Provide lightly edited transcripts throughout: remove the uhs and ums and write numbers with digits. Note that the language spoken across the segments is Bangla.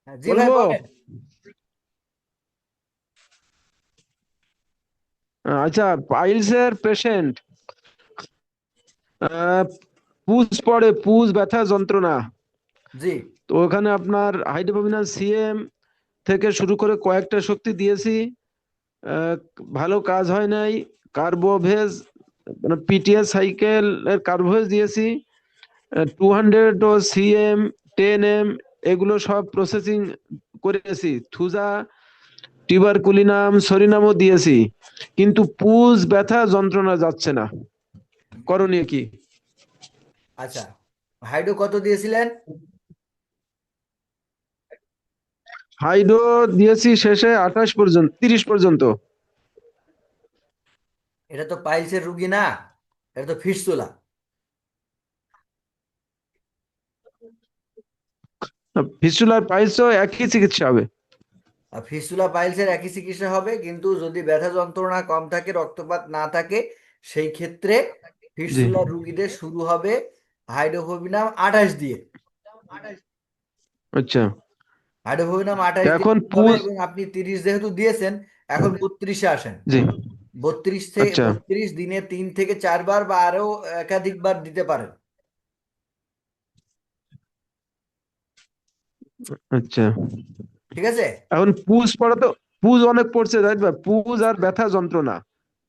হ্যাঁ, জি ভাই বলবো। বলেন। আচ্ছা, পাইলসের পেশেন্ট, পুজ পড়ে, পুজ ব্যথা যন্ত্রণা। জি। তো ওখানে আপনার হাইড্রোমিনাল সিএম থেকে শুরু করে কয়েকটা শক্তি দিয়েছি, আহ, ভালো কাজ হয় নাই। কার্বোভেজ মানে পিটিএস সাইকেল এর কার্বোভেজ দিয়েছি, 200 ও সিএম, 10 এম, এগুলো সব প্রসেসিং করেছি। থুজা, টিবারকুলিনাম, সরিনামও দিয়েছি, কিন্তু পুজ ব্যথা যন্ত্রণা যাচ্ছে না। করণীয় কি? আচ্ছা, হাইড্রো কত দিয়েছিলেন? হাইড্রো দিয়েছি শেষে 28 পর্যন্ত, 30 পর্যন্ত। এটা তো পাইলসের রুগী না, এটা তো ফিস্টুলা। ফিস্টুলার পাইলসও একই চিকিৎসা হবে? আর ফিস্টুলা পাইলসের একই চিকিৎসা হবে, কিন্তু যদি ব্যথা যন্ত্রণা কম থাকে, রক্তপাত না থাকে, সেই ক্ষেত্রে জি। ফিস্টুলা রুগীদের শুরু হবে হাইড্রোফোবিনাম 28 দিয়ে। আচ্ছা। হাইড্রোফোবিনাম তা 28 দিয়ে এখন শুরু হবে, পুজ। এবং আপনি 30 যেহেতু দিয়েছেন, এখন 32-এ আসেন। জি। 32 থেকে আচ্ছা। 32 দিনে 3 থেকে 4 বার বা আরো একাধিকবার দিতে পারেন। আচ্ছা, ঠিক আছে। এখন পুজ পড়া তো, পুজ অনেক পড়ছে তাই তো? পুজ আর ব্যথা যন্ত্রণা।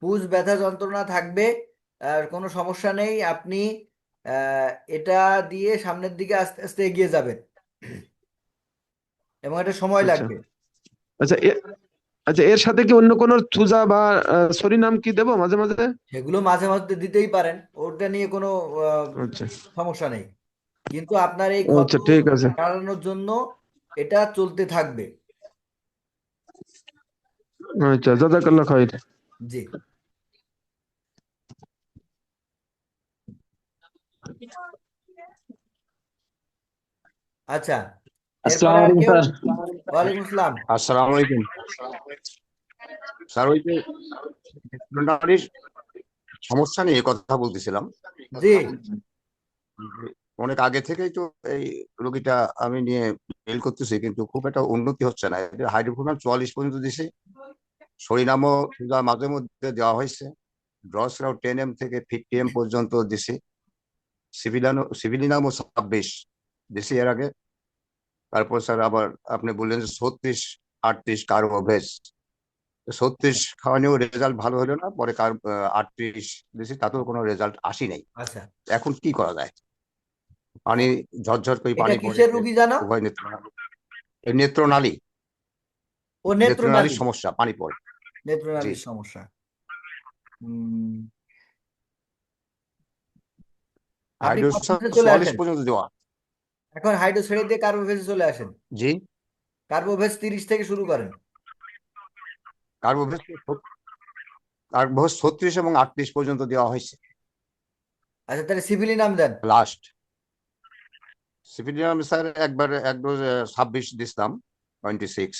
পুজ ব্যথা যন্ত্রণা থাকবে, আর কোনো সমস্যা নেই। আপনি আহ, এটা দিয়ে সামনের দিকে আস্তে আস্তে এগিয়ে যাবেন, এবং এটা সময় আচ্ছা। লাগবে। আচ্ছা আচ্ছা, এর সাথে কি অন্য কোনো থুজা বা সরিনাম কি দেবো মাঝে মাঝে? সেগুলো মাঝে মাঝে দিতেই পারেন, ওটা নিয়ে কোনো আহ, আচ্ছা। সমস্যা নেই। কিন্তু আপনার এই ক্ষত আচ্ছা, ঠিক আছে। সারানোর জন্য এটা চলতে থাকবে। আচ্ছা, জাজাকাল্লাহ খাইর। জি। আচ্ছা, এরপরে আসসালামু আর আলাইকুম কেউ? স্যার। ওয়ালাইকুম আসসালাম। আসসালামু আলাইকুম স্যার। ওই যে নারীর সমস্যা নিয়ে কথা বলতেছিলাম। জি। অনেক আগে থেকেই তো এই রোগীটা আমি নিয়ে মেল করতেছি, কিন্তু খুব একটা উন্নতি হচ্ছে না। হাইড্রোফোনাল 44 পর্যন্ত দিছি, সরিনামও মাঝে মধ্যে দেওয়া হয়েছে, ড্রসরাও 10 এম থেকে 50 এম পর্যন্ত দিছি, সিভিলিনামও 26 দিছি এর আগে। তারপর স্যার আবার আপনি বললেন যে 36 38 কার্বোভেজ। 36 খাওয়ানিও রেজাল্ট ভালো হলো না, পরে 38 দিয়েছি, তাতেও কোনো রেজাল্ট আসি নাই। আচ্ছা, এখন কি করা যায়? পানি ঝরঝর করে এটা পানি পড়ে, কিসের রুগী জানো? উভয় নেত্রনালী, ও নেত্রনালী। নেত্রনালীর সমস্যা, পানি পড়ে। জি। নেত্রনালীর সমস্যা। হুম, আপনি হাইড্রোসাল কার্বোভেজে চলে 44 আসেন। পর্যন্ত দেওয়া। এখন হাইড্রো ছেড়ে দিয়ে কার্বোভেজে চলে আসেন। জি। কার্বোভেজ 30 থেকে শুরু করেন। কার্বোভেজ, কার্বোভেজ 36 এবং 38 পর্যন্ত দেওয়া হয়েছে আচ্ছা, তাহলে সিভিলি নাম দেন। লাস্ট। সিপিডিয়াম স্যার একবার এক ডোজ 26 দিছিলাম, 26।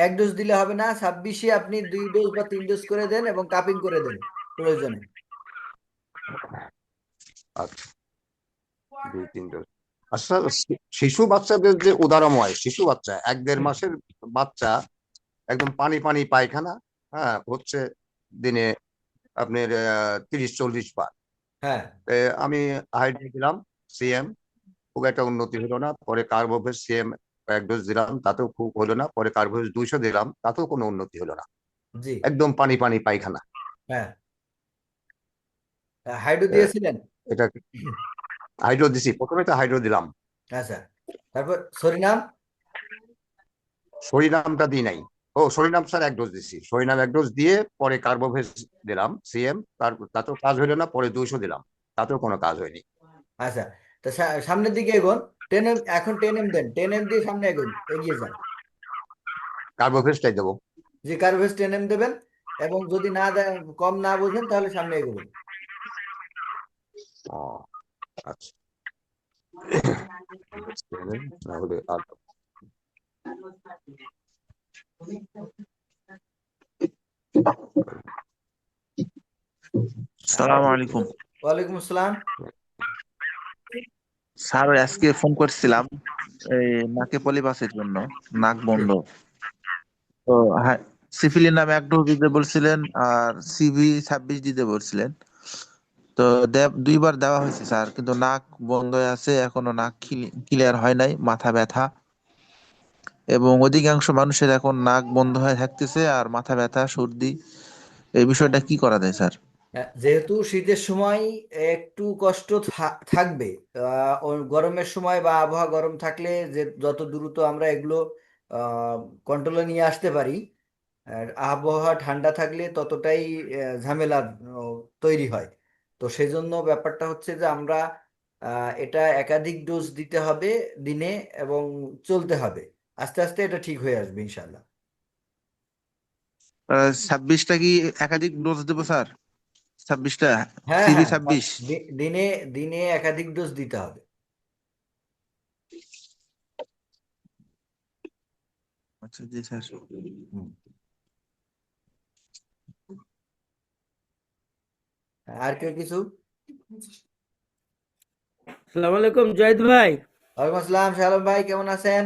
এক ডোজ দিলে হবে না, 26-এ আপনি 2 ডোজ বা 3 ডোজ করে দেন, এবং কাপিং করে দেন প্রয়োজনে। আচ্ছা, 2 3 ডোজ। আচ্ছা, শিশু বাচ্চাদের যে উদারময় শিশু বাচ্চা, 1 1.5 মাসের বাচ্চা, একদম পানি পানি পায়খানা, হ্যাঁ হচ্ছে দিনে আপনার 30 40 বার। হ্যাঁ। আমি হাইড্রো দিলাম, সিএম, খুব একটা উন্নতি হলো না। পরে কার্বোভেজ সিএম 1 ডোজ দিলাম, তাতেও খুব হলো না। পরে কার্বোভেজ 200 দিলাম, তাতেও কোনো উন্নতি হলো না। জি। একদম পানি পানি পায়খানা। হ্যাঁ, হাইড্রো আহ, দিয়েছিলেন। এটা হাইড্রো দিছি, প্রথমে তো হাইড্রো দিলাম। আচ্ছা, তারপর সরিনাম। সরিনামটা দিই নাই। ও, সরিনাম স্যার 1 ডোজ দিছি, সরিনাম 1 ডোজ দিয়ে পরে কার্বোভেজ দিলাম সিএম, তাতেও কাজ হইলো না। পরে 200 দিলাম, তাতেও কোনো কাজ হয়নি। আচ্ছা, তো সামনের দিকে এগোন। 10 এম, এখন 10 এম দেন, 10 এম দিয়ে সামনে এগোন, এগিয়ে যান। কার্বোভেজটাই দেবো। যে কার্ভেজ 10 এম দেবেন, এবং যদি না কম না বোঝেন, তাহলে সামনে এগোবেন। ও, আচ্ছা। না হলে সালাম আলাইকুম। ওয়ালাইকুম আসসালাম। স্যার ওই আজকে ফোন করছিলাম এই নাকে পলিপাসের জন্য, নাক বন্ধ। তো হ্যাঁ, সিফিলিন নামে এক ডোজ দিতে বলছিলেন আর CV-26 দিতে বলছিলেন। তো দুইবার দেওয়া হয়েছে স্যার, কিন্তু নাক বন্ধ হয়ে আছে, এখনো নাক ক্লিয়ার হয় নাই, মাথা ব্যথা, এবং অধিকাংশ মানুষের এখন নাক বন্ধ হয়ে থাকতেছে আর মাথা ব্যথা, সর্দি। এই বিষয়টা কি করা যায় স্যার? যেহেতু শীতের সময় একটু কষ্ট থাকবে, গরমের সময় বা আবহাওয়া গরম থাকলে যে যত দ্রুত আমরা এগুলো কন্ট্রোলে নিয়ে আসতে পারি, আর আবহাওয়া ঠান্ডা থাকলে ততটাই ঝামেলা তৈরি হয়। তো সেই জন্য ব্যাপারটা হচ্ছে যে আমরা এটা একাধিক ডোজ দিতে হবে দিনে, এবং চলতে হবে। আস্তে আস্তে এটা ঠিক হয়ে আসবে ইনশাল্লাহ। 26টা কি একাধিক ডোজ দেবো স্যার? 26টা, হ্যাঁ, হ্যাঁ, CV-26? দিনে দিনে একাধিক ডোজ দিতে হবে। আচ্ছা জি স্যার। হুম। আর কেউ কিছু? আসসালামু আলাইকুম জাহিদ ভাই। ওয়ালাইকুম আসসালাম শালম ভাই, কেমন আছেন?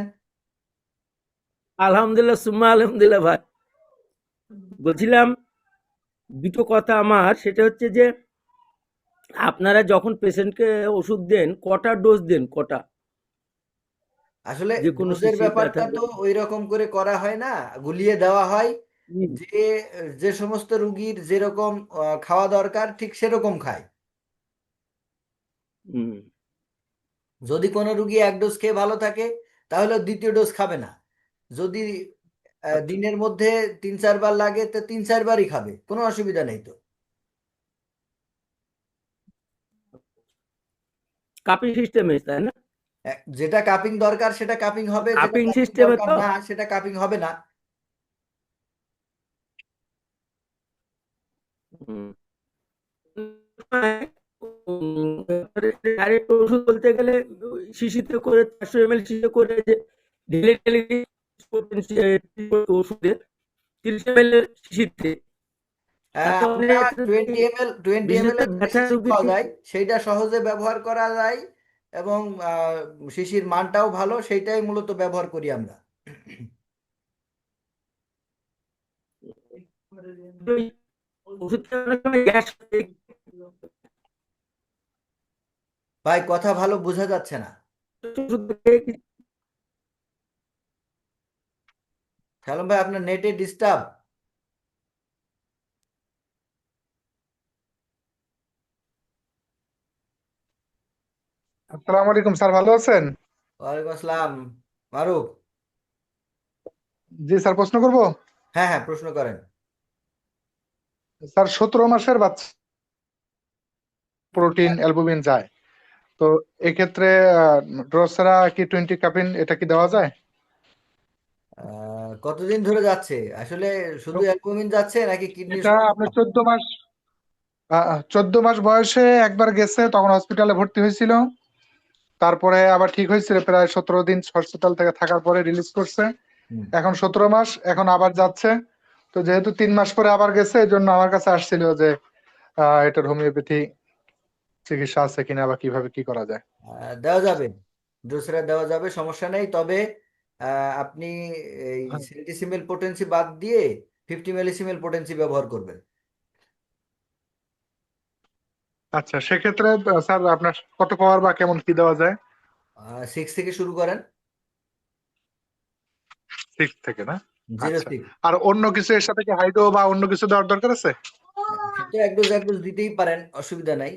আলহামদুলিল্লাহ সুম্মা আলহামদুলিল্লাহ ভাই। বলছিলাম দুটো কথা আমার, সেটা হচ্ছে যে আপনারা যখন পেশেন্টকে ওষুধ দেন কটা ডোজ দেন, কটা? আসলে যে কোনো ডোজের শিশির ব্যাপারটা ব্যথার তো জন্য। ওই রকম করে করা হয় না, গুলিয়ে দেওয়া হয়। হুম, যে যে সমস্ত রুগীর যেরকম খাওয়া দরকার ঠিক সেরকম খায়। হুম, যদি কোনো রুগী এক ডোজ খেয়ে ভালো থাকে, তাহলে দ্বিতীয় ডোজ খাবে না। যদি আচ্ছা। দিনের মধ্যে 3-4 বার লাগে, তো 3-4 বারই খাবে, কোনো অসুবিধা নেই তো। কাপিং সিস্টেমে, তাই না? যেটা কাপিং দরকার সেটা কাপিং হবে, যেটা কাপিং কাপিং সিস্টেমে দরকার তো। না সেটা কাপিং হবে না। হুম। ডাইরেক্ট ওষুধ বলতে গেলে ওই শিশিতে করে 400 ml শিশিতে করে যে ঢেলে ঢেলে ওষুধের 30 ml এর শিশিতে। তাতে আমরা অনেক 20 ml 20 ml বিশেষত একটা ব্যথা শিশি রোগীর পাওয়া যায়, কিন্তু সেইটা সহজে ব্যবহার করা যায়, এবং শিশির মানটাও ভালো, সেইটাই মূলত ব্যবহার করি আমরা। ওই ওষুধ খেয়ে অনেক সময় গ্যাস ভাই কথা ভালো বোঝা যাচ্ছে না। ওষুধ খেয়ে শালম ভাই, আপনার নেটে ডিস্টার্ব। আসসালামু আলাইকুম স্যার, ভালো আছেন? ওয়ালাইকুম আসসালাম মারুফ। জি স্যার, প্রশ্ন করব। হ্যাঁ, হ্যাঁ, প্রশ্ন করেন। স্যার, 17 মাসের বাচ্চা প্রোটিন অ্যালবুমিন যায়, তো এক্ষেত্রে ড্রসেরা কি 20 কাপিন এটা কি দেওয়া যায়? কতদিন ধরে যাচ্ছে আসলে? শুধু অ্যালবুমিন যাচ্ছে নাকি কিডনির এটা সমস্যা? আপনার 14 মাস, 14 মাস বয়সে একবার গেছে, তখন হসপিটালে ভর্তি হয়েছিল, তারপরে আবার ঠিক হয়েছিল, প্রায় 17 দিন হসপিটাল থেকে থাকার পরে রিলিজ করছে। হুম। এখন 17 মাস, এখন আবার যাচ্ছে। তো যেহেতু 3 মাস পরে আবার গেছে, এই জন্য আমার কাছে আসছিল যে এটার হোমিওপ্যাথি চিকিৎসা আছে কিনা বা কিভাবে কি করা যায়। দেওয়া যাবে, ডোসরা দেওয়া যাবে, সমস্যা নেই। তবে আপনি এই হ্যাঁ। সেন্টিসিমেল পোটেন্সি বাদ দিয়ে 50 মিলিসিমেল পোটেন্সি ব্যবহার করবেন। আচ্ছা, সেক্ষেত্রে স্যার আপনার কত পাওয়ার বা কেমন কি দেওয়া যায়? 6 থেকে শুরু করেন। 6 থেকে না? জিরো আচ্ছা। সিক্স আর অন্য কিছু এর সাথে কি হাইড্রো বা অন্য কিছু দেওয়ার দরকার আছে? সে তো এক ডোজ এক ডোজ দিতেই পারেন, অসুবিধা নাই।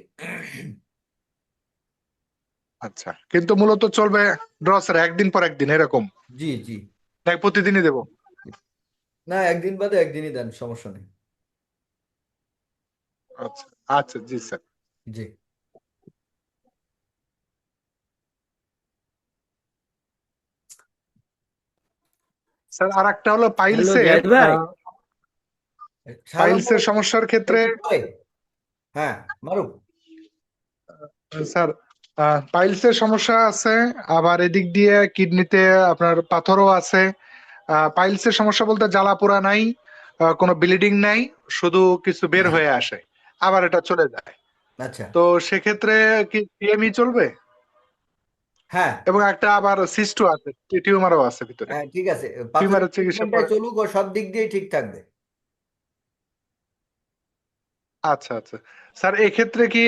আচ্ছা, কিন্তু মূলত চলবে ড্রসের একদিন পর একদিন এরকম, জি, জি। নাকি প্রতিদিনই দেবো? না, একদিন বাদে একদিনই দেন, সমস্যা নেই। আচ্ছা, আচ্ছা, জি স্যার। জি। স্যার, আর একটা হলো হ্যালো পাইলসের, জাহিদ ভাই। শালম ভাই সমস্যার ক্ষেত্রে। একটু পরে। হ্যাঁ, মারুফ। স্যার, পাইলসের সমস্যা আছে, আবার এদিক দিয়ে কিডনিতে আপনার পাথরও আছে। পাইলসের সমস্যা বলতে জ্বালা পোড়া নাই, কোনো ব্লিডিং নাই, শুধু কিছু বের হয়ে আসে, আবার এটা চলে যায়। আচ্ছা, তো সেক্ষেত্রে কি পিএমই চলবে? হ্যাঁ এবং একটা আবার সিস্টও আছে, টিউমারও আছে ভিতরে। হ্যাঁ ঠিক আছে, পাথরের টিউমারের চিকিৎসা ট্রিটমেন্টটা করে। চলুক, ও সব দিক দিয়ে ঠিক থাকবে। আচ্ছা আচ্ছা স্যার, এক্ষেত্রে কি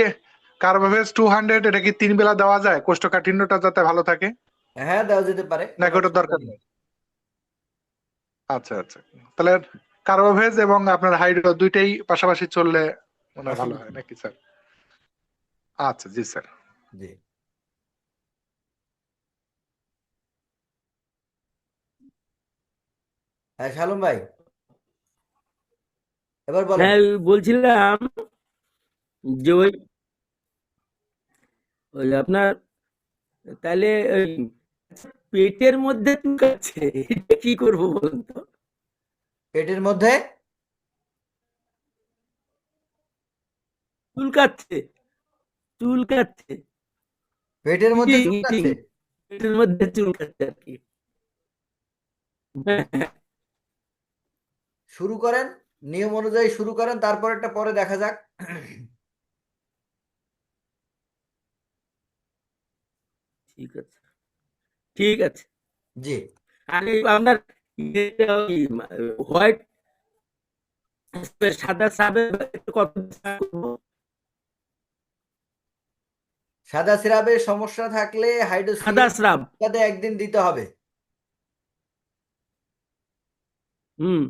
কার্বোভেজ 200 এটা কি 3 বেলা দেওয়া যায়, কোষ্ঠকাঠিন্যটা যাতে ভালো থাকে, হ্যাঁ দেওয়া যেতে পারে, নাকি কোনো ওটা অসুবিধা দরকার নেই। নেই? আচ্ছা আচ্ছা, তাহলে কার্বোভেজ এবং আপনার হাইড্রো দুইটাই পাশাপাশি চললে মনে হয় ভালো অসুবিধা হয় নেই। নাকি স্যার? আচ্ছা জি স্যার। জি হ্যাঁ শালম ভাই, এবার বলেন। হ্যাঁ ওই বলছিলাম যে ওই ওই আপনার তাহলে ওই পেটের মধ্যে চুলকাচ্ছে, এটা কি করবো বলুন তো? পেটের মধ্যে চুলকাচ্ছে, চুলকাচ্ছে, পেটের মধ্যে ইটিং ইটিং, চুলকাচ্ছে, পেটের মধ্যে চুলকাচ্ছে আর কি। হ্যাঁ, হ্যাঁ, শুরু করেন, নিয়ম অনুযায়ী শুরু করেন, তারপরেরটা পরে দেখা যাক। ঠিক আছে, ঠিক আছে। জি আর এই আপনার হোয়াইট সাদা সাবে কত করবো? সাদা সিরাপের সমস্যা থাকলে সাদা হাইড্রোসিয়াম স্রাব। বাদে একদিন দিতে হবে। হুম।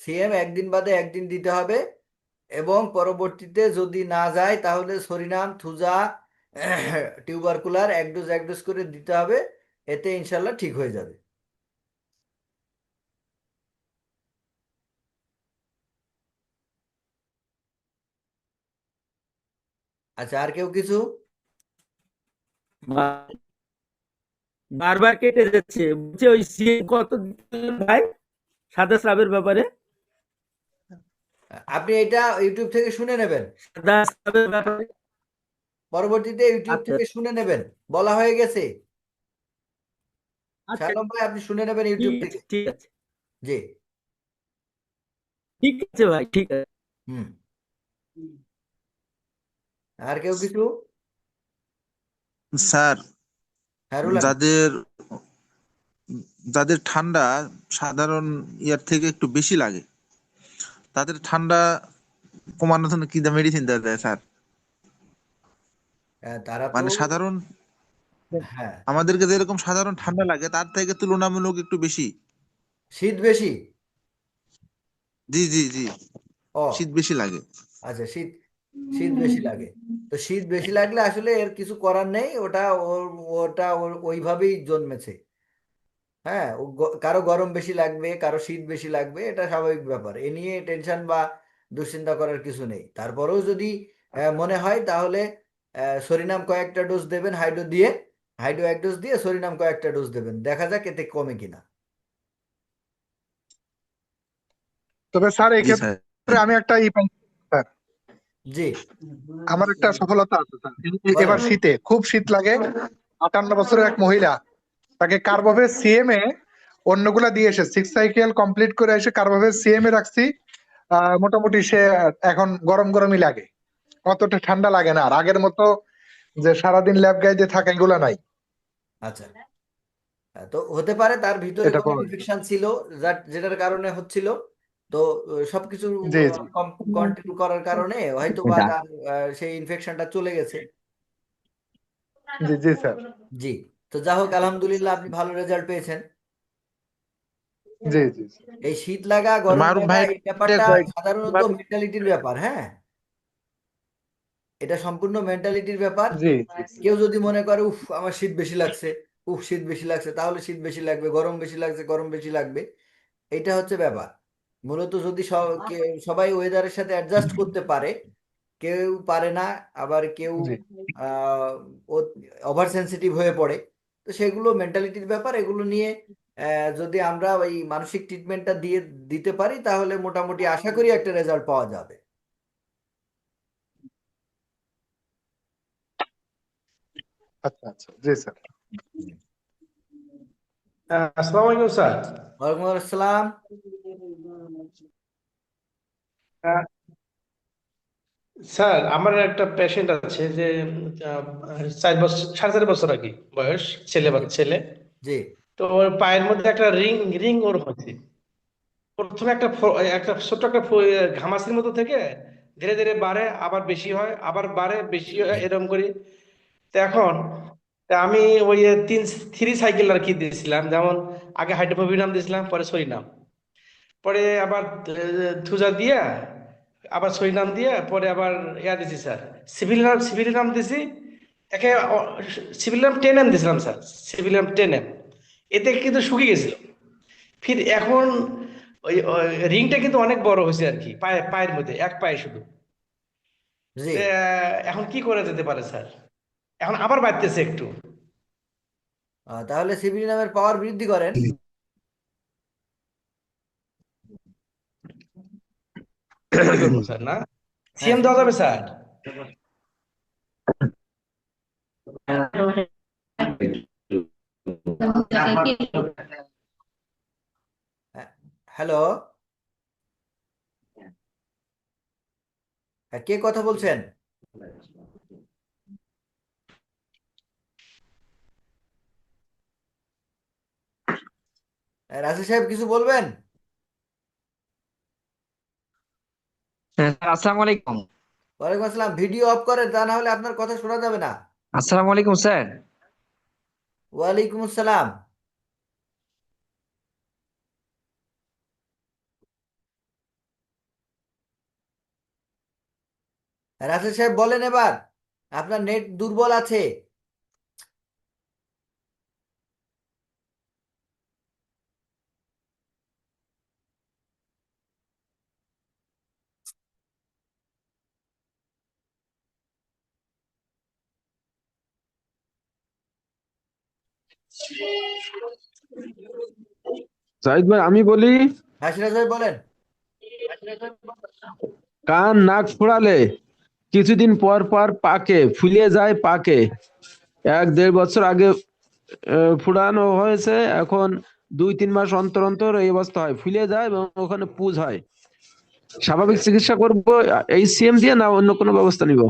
সিএম একদিন বাদে একদিন দিতে হবে, এবং পরবর্তীতে যদি না যায় তাহলে সরিনাম, থুজা, টিউবারকুলার এক ডোজ এক ডোজ করে দিতে হবে। এতে ইনশাল্লাহ ঠিক হয়ে যাবে। আচ্ছা, আর কেউ কিছু? বারবার কেটে যাচ্ছে, বলছে ওই সিএম কত দিতে হবে ভাই সাদা স্রাবের ব্যাপারে? আপনি এটা ইউটিউব থেকে শুনে নেবেন, সাদা স্রাবের ব্যাপারে। পরবর্তীতে ইউটিউব আচ্ছা থেকে শুনে নেবেন, বলা হয়ে গেছে। আচ্ছা, শালম ভাই, আপনি শুনে নেবেন ইউটিউব ঠিক আছে, থেকে। ঠিক আছে, জি ঠিক আছে ভাই, ঠিক আছে। হুম। আর কেউ কিছু? স্যার, হ্যাঁ রুলান। যাদের যাদের ঠান্ডা সাধারণ ইয়ার থেকে একটু বেশি লাগে, তাদের ঠান্ডা কমানোর জন্য কি মেডিসিন দেওয়া যায় স্যার? তারা তো, মানে সাধারণ হ্যাঁ আমাদেরকে যেরকম সাধারণ ঠান্ডা লাগে তার থেকে তুলনামূলক একটু বেশি। শীত বেশি। জি জি জি, ও শীত বেশি লাগে। আচ্ছা, শীত শীত বেশি লাগে। তো শীত বেশি লাগলে আসলে এর কিছু করার নেই, ওটা ওটা ওর ওইভাবেই জন্মেছে। হ্যাঁ, কারো গরম বেশি লাগবে, কারো শীত বেশি লাগবে, এটা স্বাভাবিক ব্যাপার, এ নিয়ে টেনশন বা দুশ্চিন্তা করার কিছু নেই। তারপরেও যদি মনে হয় তাহলে সরিনাম কয়েকটা ডোজ দেবেন হাইড্রো দিয়ে, হাইড্রো এক ডোজ দিয়ে সরিনাম কয়েকটা ডোজ দেবেন, দেখা যাক এতে কমে কিনা। তবে স্যার জি স্যার। এক্ষেত্রে আমি একটা স্যার, জি আমার একটা সফলতা আছে স্যার। বলেন। এবার শীতে খুব শীত লাগে, 58 বছরের এক মহিলা, তাকে কার্বোভেজ সিএম এ অন্যগুলা দিয়ে এসে 6 সাইকেল কমপ্লিট করে এসে কার্বোভেজ সিএম এ রাখছি। মোটামুটি সে এখন গরম গরমই লাগে, অতটা ঠান্ডা লাগে না আর আগের মতো যে সারাদিন ল্যাব গাইডে থাকা এগুলা নাই। আচ্ছা, তো হতে পারে তার ভিতরে এটা কোনো পাওয়া যায়। ইনফেকশন ছিল, যেটার কারণে হচ্ছিল। তো সবকিছু জি জি কন্টিনিউ করার কারণে হয়তো বা তার সেই ইনফেকশনটা চলে গেছে। জি জি স্যার। জি, তো যা হোক আলহামদুলিল্লাহ, আপনি ভালো রেজাল্ট পেয়েছেন। জি জি এই শীত লাগা গরম মারুফ লাগা ভাই, এই ব্যাপারটা সাধারণত মেন্টালিটির ব্যাপার। হ্যাঁ, এটা সম্পূর্ণ মেন্টালিটির ব্যাপার। জি কেউ যদি মনে করে উফ আমার শীত বেশি লাগছে, উফ শীত বেশি লাগছে, তাহলে শীত বেশি লাগবে, গরম বেশি লাগছে গরম বেশি লাগবে, এটা হচ্ছে ব্যাপার। মূলত যদি সবাই ওয়েদারের সাথে অ্যাডজাস্ট করতে পারে, কেউ পারে না, আবার কেউ জি আহ ওভার সেন্সিটিভ হয়ে পড়ে, তো সেগুলো মেন্টালিটির ব্যাপার। এগুলো নিয়ে যদি আমরা ওই মানসিক ট্রিটমেন্টটা দিতে পারি, তাহলে মোটামুটি আশা করি একটা রেজাল্ট পাওয়া যাবে। আচ্ছা আচ্ছা জি স্যার। হুম। আসসালামু আলাইকুম স্যার। ওয়ালাইকুম আসসালাম। আহ, স্যার আমার একটা পেশেন্ট আছে যে 4 বছর 4.5 বছর আর কি বয়স, জি ছেলে। জি তো ওর পায়ের মধ্যে একটা রিং রিং ওর হয়েছে। প্রথমে একটা ছোট্ট একটা ঘামাচির মতো থেকে ধীরে ধীরে বাড়ে, আবার বেশি হয়, আবার বাড়ে বেশি হয়, এরকম করে। তো এখন তা আমি ওই 3 সাইকেল আর কি দিয়েছিলাম, যেমন আগে হাইড্রোফোবিনাম দিয়েছিলাম, পরে সরিনাম, পরে আবার থুজা দিয়া, আবার সরিনাম দিয়ে, পরে আবার ইয়া দিছি স্যার, সিভিল নাম দিছি। একে সিভিল নাম 10 এম দিছিলাম স্যার, সিভিল নাম 10 এম। এতে কিন্তু শুকিয়ে গেছিল। ফির এখন ওই রিংটা কিন্তু অনেক বড় হয়েছে আর কি, পায়ের মধ্যে, এক পায়ে শুধু। জি তা এখন কি করা যেতে পারে স্যার? এখন আবার বাড়তেছে একটু। তাহলে সিভিল নামের পাওয়ার বৃদ্ধি করেন। বৃদ্ধি করবো স্যার, না হ্যাঁ সিএম দেওয়া যাবে স্যার? হ্যালো, কে কথা বলছেন? রাজু সাহেব কিছু বলবেন? হ্যাঁ, স্যার, আসসালামু আলাইকুম। ওয়ালাইকুম আসসালাম। ভিডিও অফ করেন, তা না হলে আপনার কথা শোনা যাবে না। আসসালামু আলাইকুম স্যার। ওয়ালাইকুম আসসালাম। রাসেল সাহেব বলেন এবার, আপনার নেট দুর্বল আছে। জাহিদ ভাই আমি বলি, হ্যাঁ সিরাজ ভাই বলেন। কান নাক ফোড়ালে কিছুদিন পর পর পাকে, ফুলে যায় পাকে। 1-1.5 বছর আগে ফুটানো হয়েছে, এখন 2-3 মাস অন্তর অন্তর এই অবস্থা হয়, ফুলে যায় এবং ওখানে পুজ হয়। স্বাভাবিক চিকিৎসা করব এই সিএম দিয়ে, না অন্য কোনো ব্যবস্থা নিব?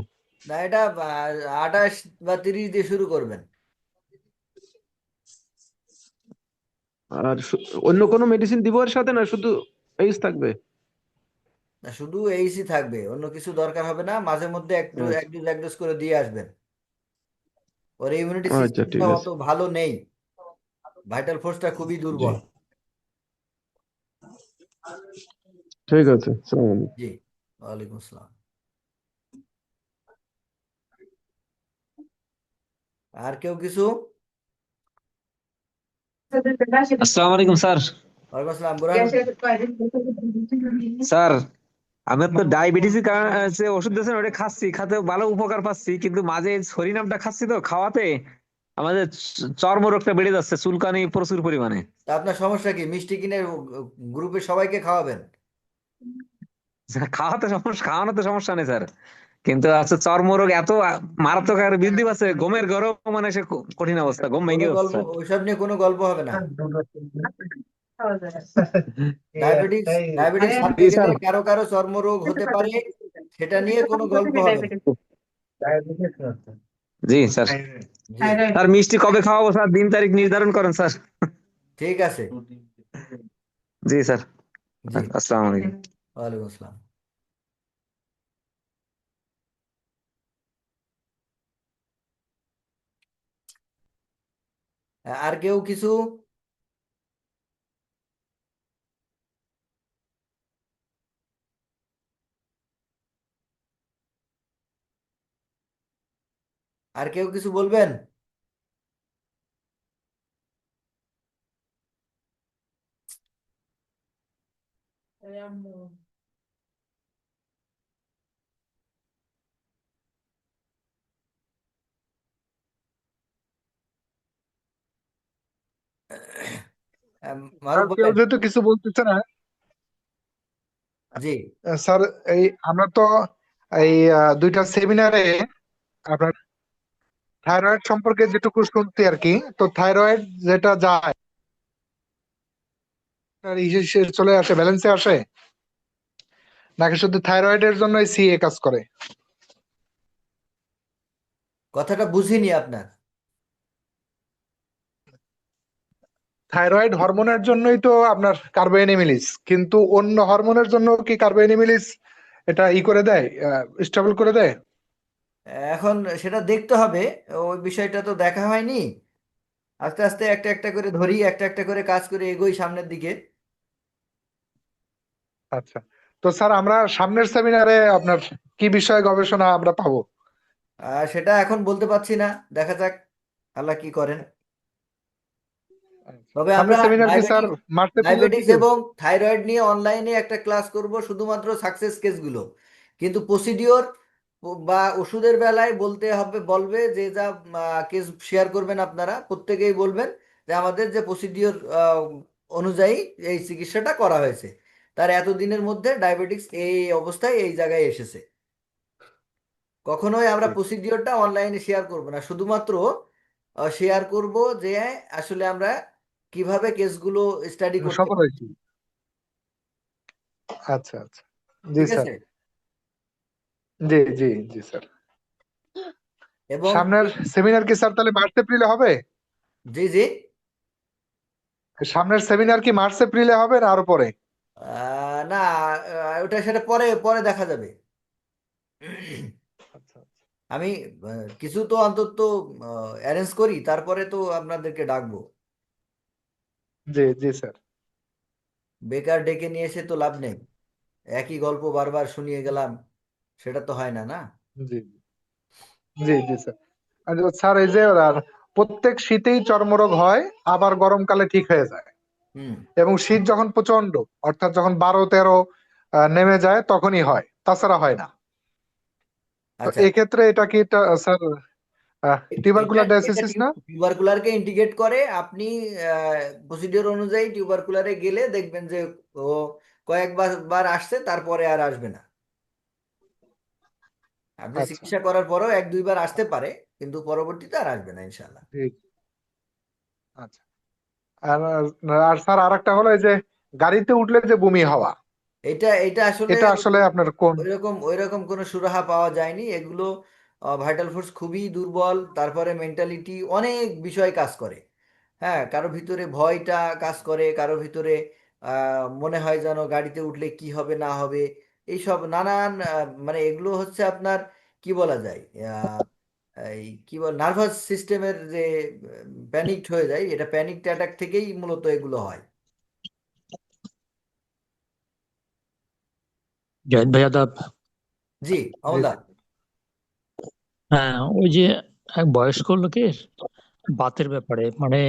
না, এটা 28 বা 30 দিয়ে শুরু করবেন। আর অন্য কোনো মেডিসিন দিব এর সাথে, না শুধু এইস থাকবে? না, শুধু এইসি থাকবে, অন্য কিছু দরকার হবে না। মাঝে মধ্যে একটু আচ্ছা, এক ডোজ এক ডোজ করে দিয়ে আসবেন। ওর ইমিউনিটি আচ্ছা, সিস্টেমটা ঠিক অত আছে। ভালো নেই, ভাইটাল ফোর্সটা খুবই জি, দুর্বল। ঠিক আছে, আসসালামু আলাইকুম। জি, ওয়ালাইকুম আসসালাম। আর কেউ কিছু? আসসালামু আলাইকুম স্যার। ওয়ালাইকুম আসসালাম বুরহান স্যার, আমি তো ডায়াবেটিসের কারণে ওষুধ দিয়েছেন, ওটা খাচ্ছি, খাতে ভালো উপকার পাচ্ছি, কিন্তু মাঝে হরিনামটা খাচ্ছি, তো খাওয়াতে আমাদের চর্মরোগটা বেড়ে যাচ্ছে, চুলকানি প্রচুর পরিমাণে। তা আপনার সমস্যা কি? মিষ্টি কিনে গ্রুপে সবাইকে খাওয়াবেন? খাওয়ানোতে সমস্যা নেই স্যার, কিন্তু আছে চর্মরোগ এত মারাত্মক আকারে বৃদ্ধি পাচ্ছে, ঘুমের ঘরেও মানে সে কঠিন অবস্থা, ঘুম কোনো ভেঙে যাচ্ছে গল্প, স্যার। ওইসব নিয়ে কোনো গল্প হবে না। ডায়াবেটিস ডায়াবেটিস থাকতে জি গেলে স্যার। কারো কারো চর্মরোগ হতে পারে, সেটা নিয়ে কোনো গল্প হবে না। জি স্যার। জি, স্যার, মিষ্টি কবে খাওয়াবো স্যার? দিন তারিখ নির্ধারণ করেন স্যার। ঠিক আছে। জি স্যার। জি, আসসালামু আলাইকুম। ওয়ালাইকুম আসসালাম। আর কেউ কিছু? আর কেউ কিছু বলবেন? মারুফ আর কেউ বলেন। যেহেতু কিছু বলতেছে না, জি স্যার, এই আমরা তো এই 2টা সেমিনারে আপনার থাইরয়েড সম্পর্কে যেটুকু শুনছি আর কি, তো থাইরয়েড যেটা যায় আর ইসে চলে আসে, ব্যালেন্সে আসে, নাকি শুধু থাইরয়েডের জন্য সিএ কাজ করে? কথাটা বুঝিনি আপনার। থাইরয়েড হরমোনের জন্যই তো আপনার কার্বোএনিমিলিস, কিন্তু অন্য হরমোনের জন্য কি কার্বোএনিমিলিস এটা করে দেয়, স্টেবল করে দেয়? এখন সেটা দেখতে হবে, ওই বিষয়টা তো দেখা হয়নি। আস্তে আস্তে একটা একটা করে ধরি, একটা একটা করে কাজ করে এগোই সামনের দিকে। আচ্ছা, তো স্যার আমরা সামনের সেমিনারে আপনার কি বিষয়ে গবেষণা আমরা পাবো? সেটা এখন বলতে পারছি না, দেখা যাক আল্লাহ কি করেন। তবে আমরা সামনের সেমিনার কি স্যার ডায়াবেটিস মার্চ এপ্রিলের ডায়াবেটিস দিকে? এবং থাইরয়েড নিয়ে অনলাইনে একটা ক্লাস করব, শুধুমাত্র সাকসেস কেসগুলো। কিন্তু প্রসিডিওর বা ওষুধের বেলায় বলতে হবে, বলবে যে যা কেস শেয়ার করবেন আপনারা প্রত্যেকেই বলবেন যে আমাদের যে প্রসিডিওর অনুযায়ী এই চিকিৎসাটা করা হয়েছে, তার এতদিনের মধ্যে ডায়াবেটিস এই অবস্থায় এই জায়গায় এসেছে। কখনোই আমরা ঠিক, প্রসিডিওরটা অনলাইনে শেয়ার করব না, শুধুমাত্র শেয়ার করব যে আসলে আমরা কিভাবে কেসগুলো স্টাডি করতে সফল পারি। হয়েছি। আচ্ছা আচ্ছা, জি ঠিক স্যার, আছে। জি জি জি স্যার। এবং সামনের সেমিনার কি স্যার তাহলে মার্চ এপ্রিলে হবে? জি জি, সামনের সেমিনার কি মার্চ এপ্রিলে হবে না আরো পরে? না, ওটা সেটা পরে পরে দেখা যাবে। আচ্ছা আচ্ছা, আমি কিছু তো অন্তত অ্যারেঞ্জ করি, তারপরে তো আপনাদেরকে ডাকবো। জি জি স্যার। বেকার ডেকে নিয়ে এসে তো লাভ নেই, একই গল্প বারবার শুনিয়ে গেলাম, সেটা তো হয় না, না। জি জি জি স্যার। আর স্যার এই যে ওরা প্রত্যেক শীতেই চর্মরোগ হয়, আবার গরমকালে ঠিক হয়ে যায়, হুম। এবং শীত যখন প্রচন্ড, অর্থাৎ যখন 12-13 নেমে যায় তখনই হয়, তাছাড়া হয় না। তো আচ্ছা, এক্ষেত্রে এটা কি স্যার এটা টিউবারকুলার এটা ডায়াসিস না? টিউবারকুলারকে ইন্টিগ্রেট করে। আপনি প্রসিডিওর অনুযায়ী টিউবারকুলারে গেলে দেখবেন যে ও কয়েকবার বার আসছে, তারপরে আর আসবে না। আপনি আচ্ছা, চিকিৎসা করার পরও এক দুইবার আসতে পারে, কিন্তু পরবর্তীতে আর আসবে না ইনশাল্লাহ। ঠিক, আচ্ছা। আর আর স্যার আরেকটা হলো এই যে গাড়িতে উঠলে যে বমি হওয়া, এটা এটা আসলে এটা আসলে আপনার কোন? ওইরকম কোনো সুরাহা পাওয়া যায়নি এগুলো। ভাইটাল ফোর্স খুবই দুর্বল, তারপরে মেন্টালিটি অনেক বিষয় কাজ করে। হ্যাঁ, কারো ভিতরে ভয়টা কাজ করে, কারো ভিতরে মনে হয় যেন গাড়িতে উঠলে কি হবে না হবে, এইসব নানান মানে এগুলো হচ্ছে আপনার কি বলা যায়, এই কি বল, নার্ভাস সিস্টেমের যে প্যানিকড হয়ে যায়, এটা প্যানিক অ্যাটাক থেকেই মূলত এগুলো হয়। জাহিদ ভাই আদাব। জি, জি আমদা। স্যার। হ্যাঁ, ওই যে এক বয়স্ক লোকের বাতের ব্যাপারে মানে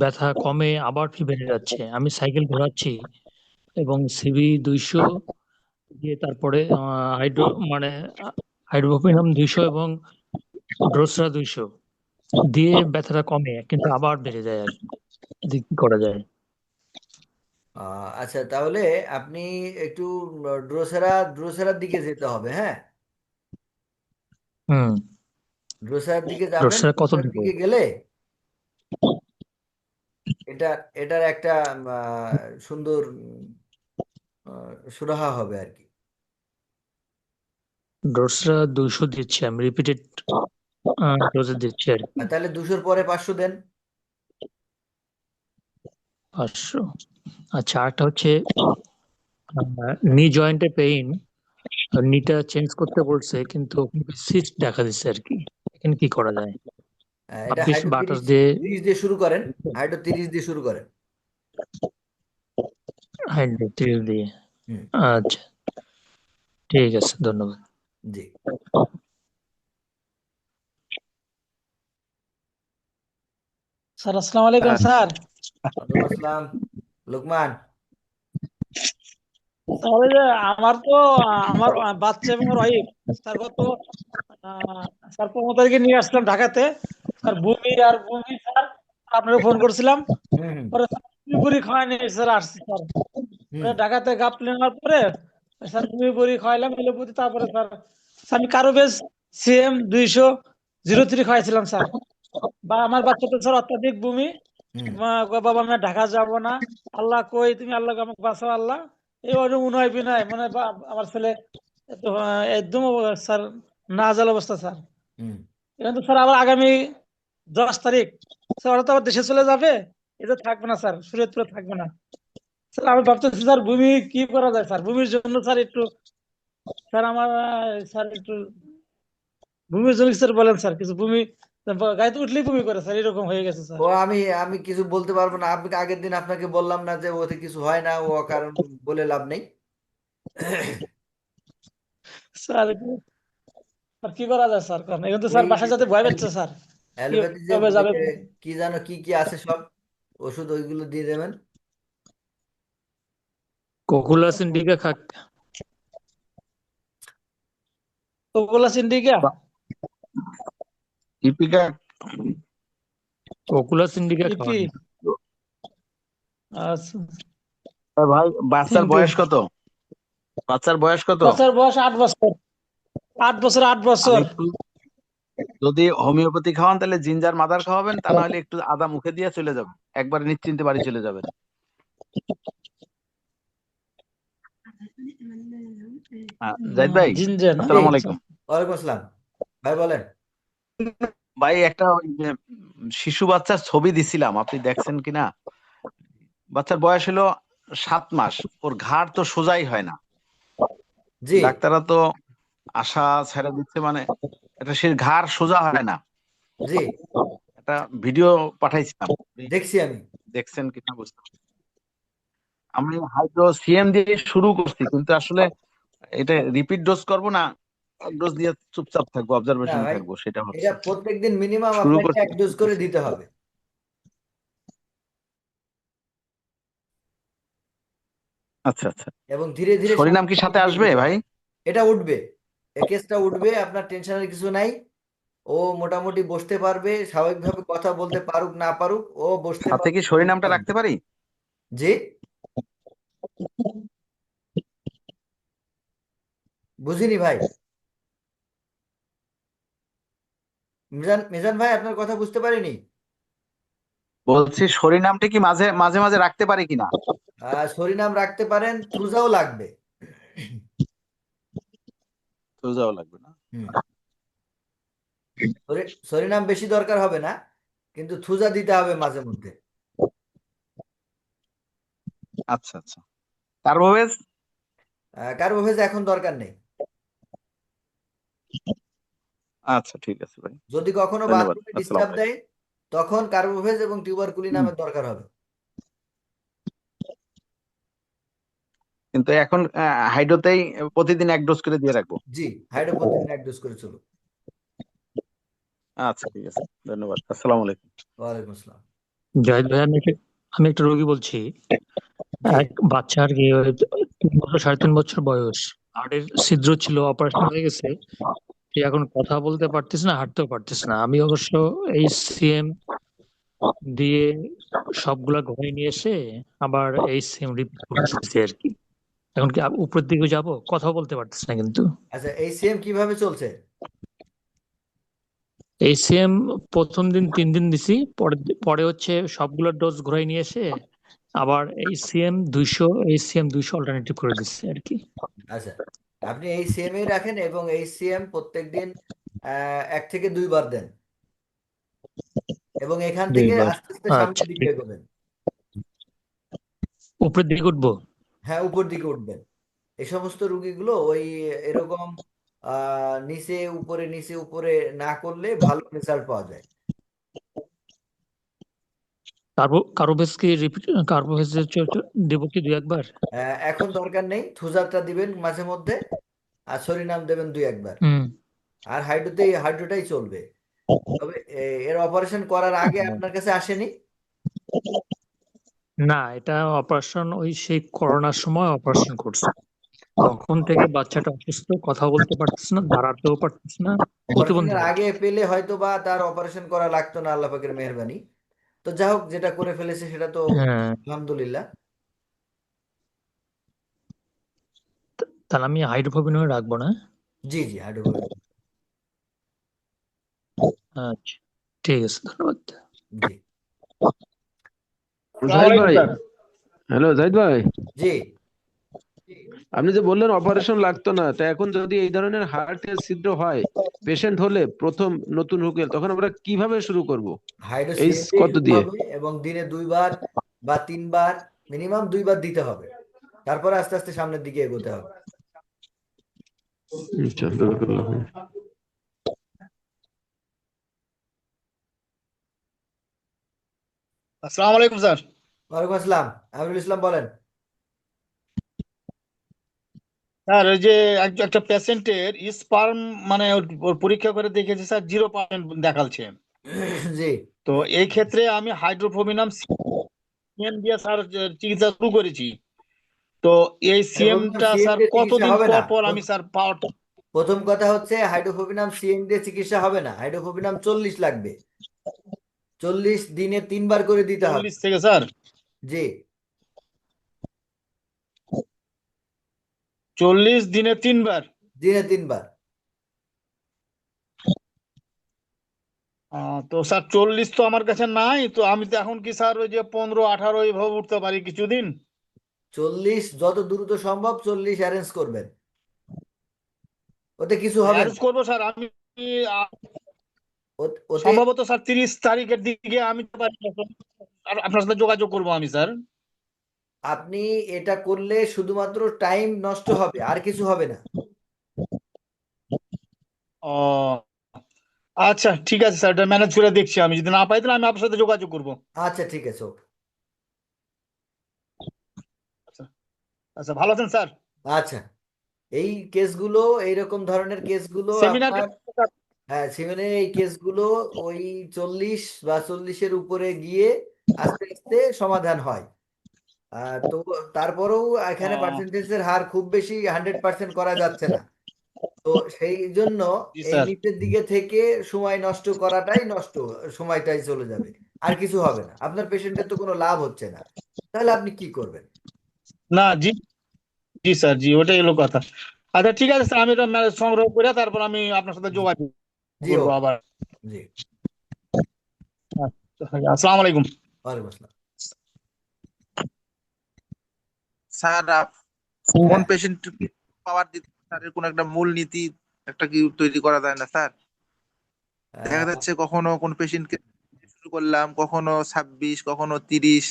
ব্যথা কমে আবার বেড়ে যাচ্ছে। আমি সাইকেল ঘোরাচ্ছি এবং সিবি 200 দিয়ে তারপরে হাইড্রো মানে হাইড্রোপিনাম 200 এবং ড্রোসরা 200 দিয়ে ব্যথাটা কমে, কিন্তু আবার বেড়ে যায় আর কি। এতে কি করা যায়? আচ্ছা, তাহলে আপনি একটু ড্রোসেরার দিকে যেতে হবে, হ্যাঁ। হুম। ড্রোসেরার দিকে যাবেন, ড্রোসরা কত ড্রোসেরার দিব? দিকে গেলে এটা এটার একটা সুন্দর সুরাহা হবে আর কি। ড্রোসরা 200 দিচ্ছি, আমি রিপিটেড ডোজে দিচ্ছি আর কি। আর তাহলে 200-র পরে 500 দেন। 500। আচ্ছা, আরেকটা হচ্ছে নি জয়েন্টে পেইন, নিটা চেঞ্জ করতে বলছে, কিন্তু সিস্ট দেখা দিচ্ছে আর কি। এখানে কি করা যায়? এটা 26 হাইড্রো বা 28 তিরিশ দিয়ে 30 দিয়ে শুরু করেন। হাইড্রো 30 দিয়ে শুরু করেন। হাইড্রোথিল দিয়ে। হুম। আচ্ছা, ঠিক আছে, ধন্যবাদ। জি। স্যার আসসালামু আলাইকুম স্যার। ওয়ালাইকুম আসসালাম, লোকমান। তাহলে যে আমার তো আমার বাচ্চা এবং ওয়াইফ স্যার গত আহ, স্যার 15 তারিখে নিয়ে আসলাম ঢাকাতে। স্যার বমি আর বমি স্যার, আপনাকে ফোন করছিলাম। হুম হুম পরে বমি বড়ি খাওয়াই নিয়ে স্যার আসছি স্যার। হুম। পরে ঢাকাতে গাপ নেওয়ার পরে স্যার বমি বড়ি খাওয়াইলাম এলোপাতি, তারপরে স্যার স্যার আমি কারোবেজ সিএম 200-03 খাওয়াইছিলাম স্যার। বা আমার বাচ্চা তো স্যার অত্যাধিক বমি। হুম। বাবা আমি আর ঢাকা যাব না, আল্লাহ কই তুমি, আল্লাহ আমাকে বাঁচাও আল্লাহ। এই অনুনয় বিনয় মানে আমার ছেলে একদম স্যার নাজাল অবস্থা স্যার। হুম। এখন তো স্যার আবার আগামী 10 তারিখ স্যার ওরা তো আবার দেশে চলে যাবে, এটা থাকবে না স্যার, শরীয়তপুরে থাকবে না স্যার। আমি ভাবতেছি স্যার ভূমি কি করা যায় স্যার, ভূমির জন্য স্যার একটু, স্যার আমার স্যার একটু ভূমির জন্য স্যার বলেন স্যার কিছু। ভূমি গাড়িতে উঠলেই ভূমি করে স্যার, এরকম হয়ে গেছে স্যার। ও আমি আমি কিছু বলতে পারবো না। আপনি আগের দিন আপনাকে বললাম না যে ওতে কিছু হয় না, ও কারণ বলে লাভ নেই। স্যার আর কি করা যায় স্যার, কারণ এখন তো স্যার ওই বাসায় যাতে ভয় পাচ্ছে স্যার, অ্যালোপ্যাথি যে কিভাবে যাবে। কি জানো কি কি আছে সব ওষুধ, ওইগুলো দিয়ে দেবেন। কোকুলা সিন্ডিকা খাক। ওগুলা সিন্ডিকা, ইপিকা কোকুলা সিন্ডিকা ইপি, খাওয়ান। আচ্ছা ভাই, বাচ্চার কিন্তু বয়স কত? বাচ্চার বয়স কত? বাচ্চার বয়স 8 বছর, 8 বছর, 8 বছর। একটু যদি হোমিওপ্যাথি খাওয়ান তাহলে জিঞ্জার মাদার খাওয়াবেন, তা নাহলে একটু আদা মুখে দিয়ে চলে যাবেন, একবার নিশ্চিন্তে বাড়ি চলে যাবেন। জাহিদ ভাই, জিঞ্জার না, জি, আসসালামু আচ্ছা। আলাইকুম। ওয়ালাইকুম আসসালাম। ভাই বলেন। ভাই, একটা ওই যে শিশু বাচ্চার ছবি দিছিলাম, আপনি দেখছেন কিনা? বাচ্চার বয়স হলো 7 মাস, ওর ঘাড় তো সোজাই হয় না। জি ডাক্তাররা তো আশা ছেড়ে দিচ্ছে, মানে এটা সে ঘাড় সোজা হয় না। জি একটা ভিডিও পাঠাইছিলাম, দেখছি আমি। দেখছেন কিনা বুঝতে পারছি। আমি হয়তো সিএম দিয়ে শুরু করছি, কিন্তু আসলে এটা রিপিট ডোজ করব না, ডোজ দিয়ে চুপচাপ থাকবো, না অবজারভেশনে ভাই, থাকবো, সেটা এটা হচ্ছে। প্রত্যেকদিন মিনিমাম শুরু আপনাকে করছি, 1 ডোজ করে দিতে হবে। আচ্ছা আচ্ছা। এবং ধীরে ধীরে শরীর নাম কি সাথে দিয়ে আসবে দিতে ভাই? হবে। এটা উঠবে, এই কেসটা উঠবে, আপনার টেনশনের কিছু নাই। ও মোটামুটি বসতে পারবে, স্বাভাবিকভাবে কথা বলতে পারুক না পারুক, ও বসতে সাথে পারবে, কি শরীর চলতে নামটা পারবে। রাখতে পারি? জি, বুঝিনি ভাই। মিজান মিজান ভাই, আপনার কথা বুঝতে পারিনি। বলছি শরীর নামটা কি মাঝে মাঝে মাঝে রাখতে পারি কিনা? সরিনাম রাখতে পারেন, থুজাও লাগবে। সোজাও লাগবে না? হুম, সরিনাম বেশি দরকার হবে না, কিন্তু থুজা দিতে হবে মাঝে মধ্যে। আচ্ছা আচ্ছা। কার্বোভেজ? কার্বোভেজ এখন দরকার নেই। আচ্ছা, ঠিক আছে ভাই, যদি কখনো ধন্যবাদ, বাথরুমে আসসালামু ডিস্টার্ব আলাইকুম। দেয়, তখন কার্বোভেজ এবং টিউবারকুলিন নামের দরকার হবে। কিন্তু এখন হাইড্রোতেই প্রতিদিন 1 ডোজ করে দিয়ে রাখবো। জি, হাইড্রো প্রতিদিন 1 ডোজ করে চলুন। আচ্ছা, ঠিক আছে, ধন্যবাদ, আসসালামু আলাইকুম। ওয়ালাইকুম আসসালাম। জাহিদ ভাই, আমি একটা রোগী বলছি। জি এক বাচ্চার কি ওই 3 বছর 3.5 বছর বয়স, হাড়ের ছিদ্র ছিল, অপারেশন হয়ে গেছে। সে এখন কথা বলতে পারতেছে না, হাঁটতেও পারতেছে না। আমি অবশ্য এই সিএম দিয়ে সবগুলা ঘরে নিয়ে এসে আবার এই সিএম রিপিট করতেছি আর কি। এখন কি উপরের দিকে যাব, কথা বলতে পারতেছে না কিন্তু। আচ্ছা, এই সিএম কিভাবে চলছে? এই সিএম প্রথম দিন 3 দিন দিছি, পরে পরে হচ্ছে সবগুলো ডোজ ঘুরাই নিয়ে এসে আবার এই সিএম 200 অল্টারনেটিভ করে দিচ্ছে আর কি। আচ্ছা, আপনি এই সিএম এই রাখেন এবং এই সিএম প্রত্যেকদিন 1 থেকে 2 বার দেন, এবং এখান থেকে 2 বার। আস্তে আস্তে আচ্ছা, সামনের দিকে ঠিক। এগোবেন। উপরের দিকে উঠবো? হ্যাঁ, উপর দিকে উঠবেন। এই সমস্ত রুগীগুলো ওই এরকম নিচে উপরে নিচে উপরে না করলে ভালো রেজাল্ট পাওয়া যায়। কার্বোভেজ কি রিপিট, কার্বোভেজ দেবো কি 2-1 বার? এখন দরকার নেই, থুজাটা দিবেন মাঝে মধ্যে, আর সরিনাম দেবেন 2-1 বার। হুম। আর হাইড্রোটাই চলবে। তবে এর অপারেশন করার আগে আপনার কাছে আসেনি? না, এটা অপারেশন ওই সেই করোনার সময় অপারেশন করছে। তখন থেকে বাচ্চাটা অসুস্থ, কথা বলতে পারতেছে না, দাঁড়াতেও পারতেছে না, প্রতিবন্ধী অপারেশনের আর আগে কি। পেলে হয়তো বা তার অপারেশন করা লাগতো না, আল্লাহ পাকের মেহেরবানি। তো যা হোক, যেটা করে ফেলেছে সেটা তো হ্যাঁ, আলহামদুলিল্লাহ। তাহলে আমি হাইড্রোফোবিন রাখবো না? জি জি, হাইড্রোকোর। আচ্ছা, ঠিক আছে, ধন্যবাদ। জি জাহিদ ভাই, হ্যালো জাহিদ ভাই, জি আপনি যে বললেন অপারেশন লাগতো না, তা এখন যদি এই ধরনের হার্টের ছিদ্র হয় পেশেন্ট হলে, প্রথম নতুন রোগী হলে, তখন আমরা কিভাবে শুরু করব? হাইড্রো এই সিএন দিয়ে কত শুরু দিয়ে? হবে এবং দিনে 2 বার বা 3 বার, মিনিমাম 2 বার দিতে হবে। তারপরে আস্তে আস্তে সামনের দিকে এগোতে হবে। আচ্ছা, জাযাকাল্লাহ। আসসালামু আলাইকুম স্যার। ওয়ালাইকুম আসসালাম, আমিরুল ইসলাম বলেন। স্যার ওই যে একটা পেশেন্টের স্পার্ম মানে ওর পরীক্ষা করে দেখেছে স্যার 0% দেখাচ্ছে। জি, তো এই ক্ষেত্রে আমি হাইড্রোফোবিনাম সিএম দিয়ে স্যার চিকিৎসা শুরু করেছি। তো এই হাইড্রোফোবিনাম সিএমটা সিএন স্যার দিয়ে চিকিৎসা কতদিন হবে না। পর পর আমি স্যার পাওয়ারটা? প্রথম কথা হচ্ছে হাইড্রোফোবিনাম সিএন দিয়ে চিকিৎসা হবে না, হাইড্রোফোবিনাম 40 লাগবে। 40 দিনে 3 বার করে দিতে হবে। 40 থেকে স্যার? জি, 40 দিনে 3 বার? দিনে 3 বার। তো স্যার 40 তো আমার কাছে নাই, তো আমি তো এখন কি স্যার ওই যে 15-18 এইভাবে উঠতে পারি কিছুদিন? 40 যত দ্রুত সম্ভব 40 অ্যারেঞ্জ করবেন, ওতে কিছু হবে অ্যারেঞ্জ না। করবো স্যার আমি। আহ, ওতে সম্ভবত স্যার 30 তারিখের দিকে আমি তো পারি না, আর আপনার সাথে যোগাযোগ করবো আমি স্যার। আপনি এটা করলে শুধুমাত্র টাইম নষ্ট হবে, আর কিছু হবে না। ও আচ্ছা, ঠিক আছে স্যার, এটা ম্যানেজ করে দেখছি। আমি যদি না পাই তাহলে আমি আপনার সাথে যোগাযোগ করবো। আচ্ছা ঠিক আছে, ওকে। আচ্ছা আচ্ছা, ভালো আছেন স্যার? আচ্ছা, এই কেসগুলো, এইরকম ধরনের কেসগুলো সেমিনার আপনার, হ্যাঁ সিমেনের এই কেসগুলো ওই 40 বা 40-এর উপরে গিয়ে আস্তে আস্তে সমাধান হয়। তো তারপরেও এখানে পার্সেন্টেজের হার খুব বেশি 100% করা যাচ্ছে না। তো সেই জন্য জি এই স্যার। নিচের দিকে থেকে সময় নষ্ট করাটাই নষ্ট, সময়টাই চলে যাবে, আর কিছু হবে না। আপনার পেশেন্টের তো কোনো লাভ হচ্ছে না, তাহলে আপনি কি করবেন? না জি, জি স্যার, জি ওটাই হলো কথা। আচ্ছা ঠিক আছে স্যার, আমি এটা সংগ্রহ করে তারপর আমি আপনার সাথে জি যোগাযোগ জি, করবো ওকে। আবার। জি, আচ্ছা, আসসালামু আলাইকুম। ওয়ালাইকুম আসসালাম। স্যার কোন হ্যাঁ, পেশেন্ট পাওয়ার দিতে স্যারের কোন একটা মূল নীতি একটা কি তৈরি করা যায় না স্যার? দেখা আহ, যাচ্ছে কখনো কোন পেশেন্টকে শুরু করলাম, কখনো 26, কখনো 30,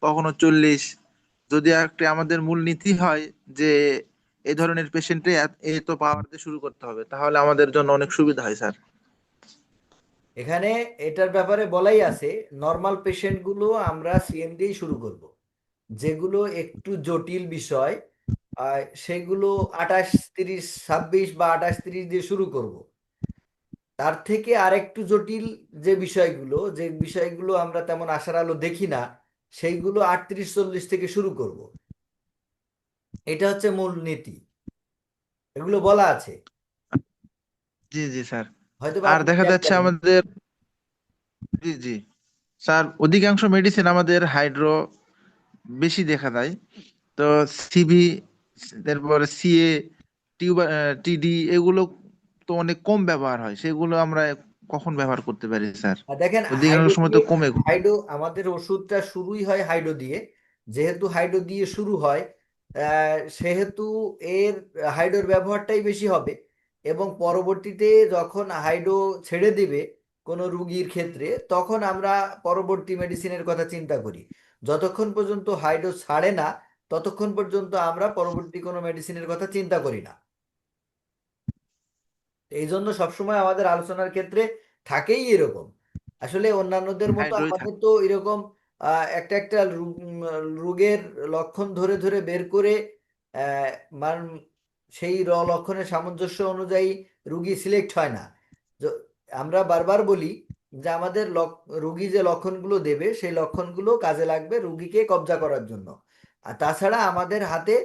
কখনো 40। যদি একটা আমাদের মূল নীতি হয় যে এই ধরনের পেশেন্টে এত পাওয়ার দিয়ে শুরু করতে হবে, তাহলে আমাদের জন্য অনেক সুবিধা হয় স্যার। এখানে এটার ব্যাপারে বলাই আছে, নর্মাল পেশেন্টগুলো আমরা সিএম দিয়েই শুরু করব। যেগুলো একটু জটিল বিষয়, সেগুলো 28, 30, 26 বা 28, 30 দিয়ে শুরু করব। তার থেকে আরেকটু জটিল যে বিষয়গুলো আমরা তেমন আশার আলো দেখি না, সেইগুলো 38, 40 থেকে শুরু করব। এটা হচ্ছে মূল নীতি, এগুলো বলা আছে, জি জি স্যার। হয়তো বা আর আপনি দেখা খেয়াল যাচ্ছে করেন। আমাদের, জি জি স্যার, অধিকাংশ মেডিসিন আমাদের হাইড্রো বেশি দেখা যায়। তো সিভি, তারপরে সিএ, টিউবার, টিডি, এগুলো তো অনেক কম ব্যবহার হয়। সেগুলো আমরা কখন ব্যবহার করতে পারি স্যার? আর দেখেন, অধিকাংশ হাইডো সময় দিয়ে, তো কমে। আমাদের ওষুধটা শুরুই হয় হাইডো দিয়ে। যেহেতু হাইডো দিয়ে শুরু হয়, সেহেতু এর হাইডোর ব্যবহারটাই বেশি হবে। এবং পরবর্তীতে যখন হাইডো ছেড়ে দিবে কোনো রুগীর ক্ষেত্রে, তখন আমরা পরবর্তী মেডিসিনের কথা চিন্তা করি। যতক্ষণ পর্যন্ত হাইডো ছাড়ে না, ততক্ষণ পর্যন্ত আমরা পরবর্তী কোনো মেডিসিনের কথা চিন্তা করি না। এই জন্য সবসময় আমাদের আলোচনার ক্ষেত্রে থাকেই এরকম। আসলে অন্যান্যদের মতো হাইড্রোই আমাদের থাকে। তো এরকম একটা একটা রোগের লক্ষণ ধরে ধরে বের করে, আহ, মান সেই লক্ষণের সামঞ্জস্য অনুযায়ী রুগী সিলেক্ট হয় না। য- আমরা বারবার বলি যে আমাদের রুগী যে লক্ষণগুলো দেবে সেই লক্ষণগুলো কাজে লাগবে রুগীকে কবজা করার জন্য। আর তাছাড়া আমাদের হাতে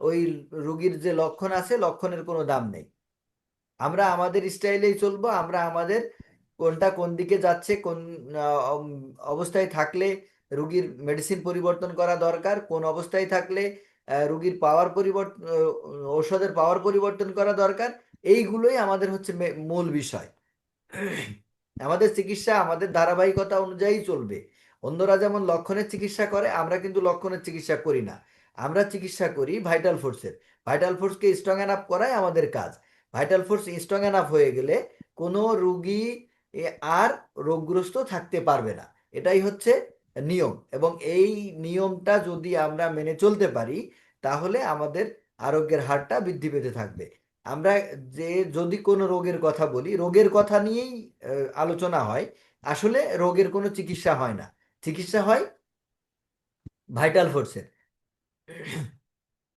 ওই রুগীর যে লক্ষণ আছে, লক্ষণের কোনো দাম নেই। আমরা আমাদের স্টাইলেই চলবো, আমরা আমাদের কোনটা কোন দিকে যাচ্ছে, কোন অবস্থায় থাকলে রুগীর মেডিসিন পরিবর্তন করা দরকার, কোন অবস্থায় থাকলে রুগীর পাওয়ার পরিবর্তন, ঔষধের পাওয়ার পরিবর্তন করা দরকার, এইগুলোই আমাদের হচ্ছে মূল বিষয়। আমাদের চিকিৎসা আমাদের ধারাবাহিকতা অনুযায়ী চলবে। অন্যরা যেমন লক্ষণের চিকিৎসা করে, আমরা কিন্তু লক্ষণের চিকিৎসা করি না। আমরা চিকিৎসা করি ভাইটাল ফোর্সের। ভাইটাল ফোর্সকে স্ট্রং এনাফ করাই আমাদের কাজ। ভাইটাল ফোর্স স্ট্রং এনাফ হয়ে গেলে কোনো রোগী আর রোগগ্রস্ত থাকতে পারবে না। এটাই হচ্ছে নিয়ম, এবং এই নিয়মটা যদি আমরা মেনে চলতে পারি তাহলে আমাদের আরোগ্যের হারটা বৃদ্ধি পেতে থাকবে। আমরা যে যদি কোনো রোগের কথা বলি, রোগের কথা নিয়েই আলোচনা হয়, আসলে রোগের কোনো চিকিৎসা হয় না, চিকিৎসা হয় ভাইটাল ফোর্সের।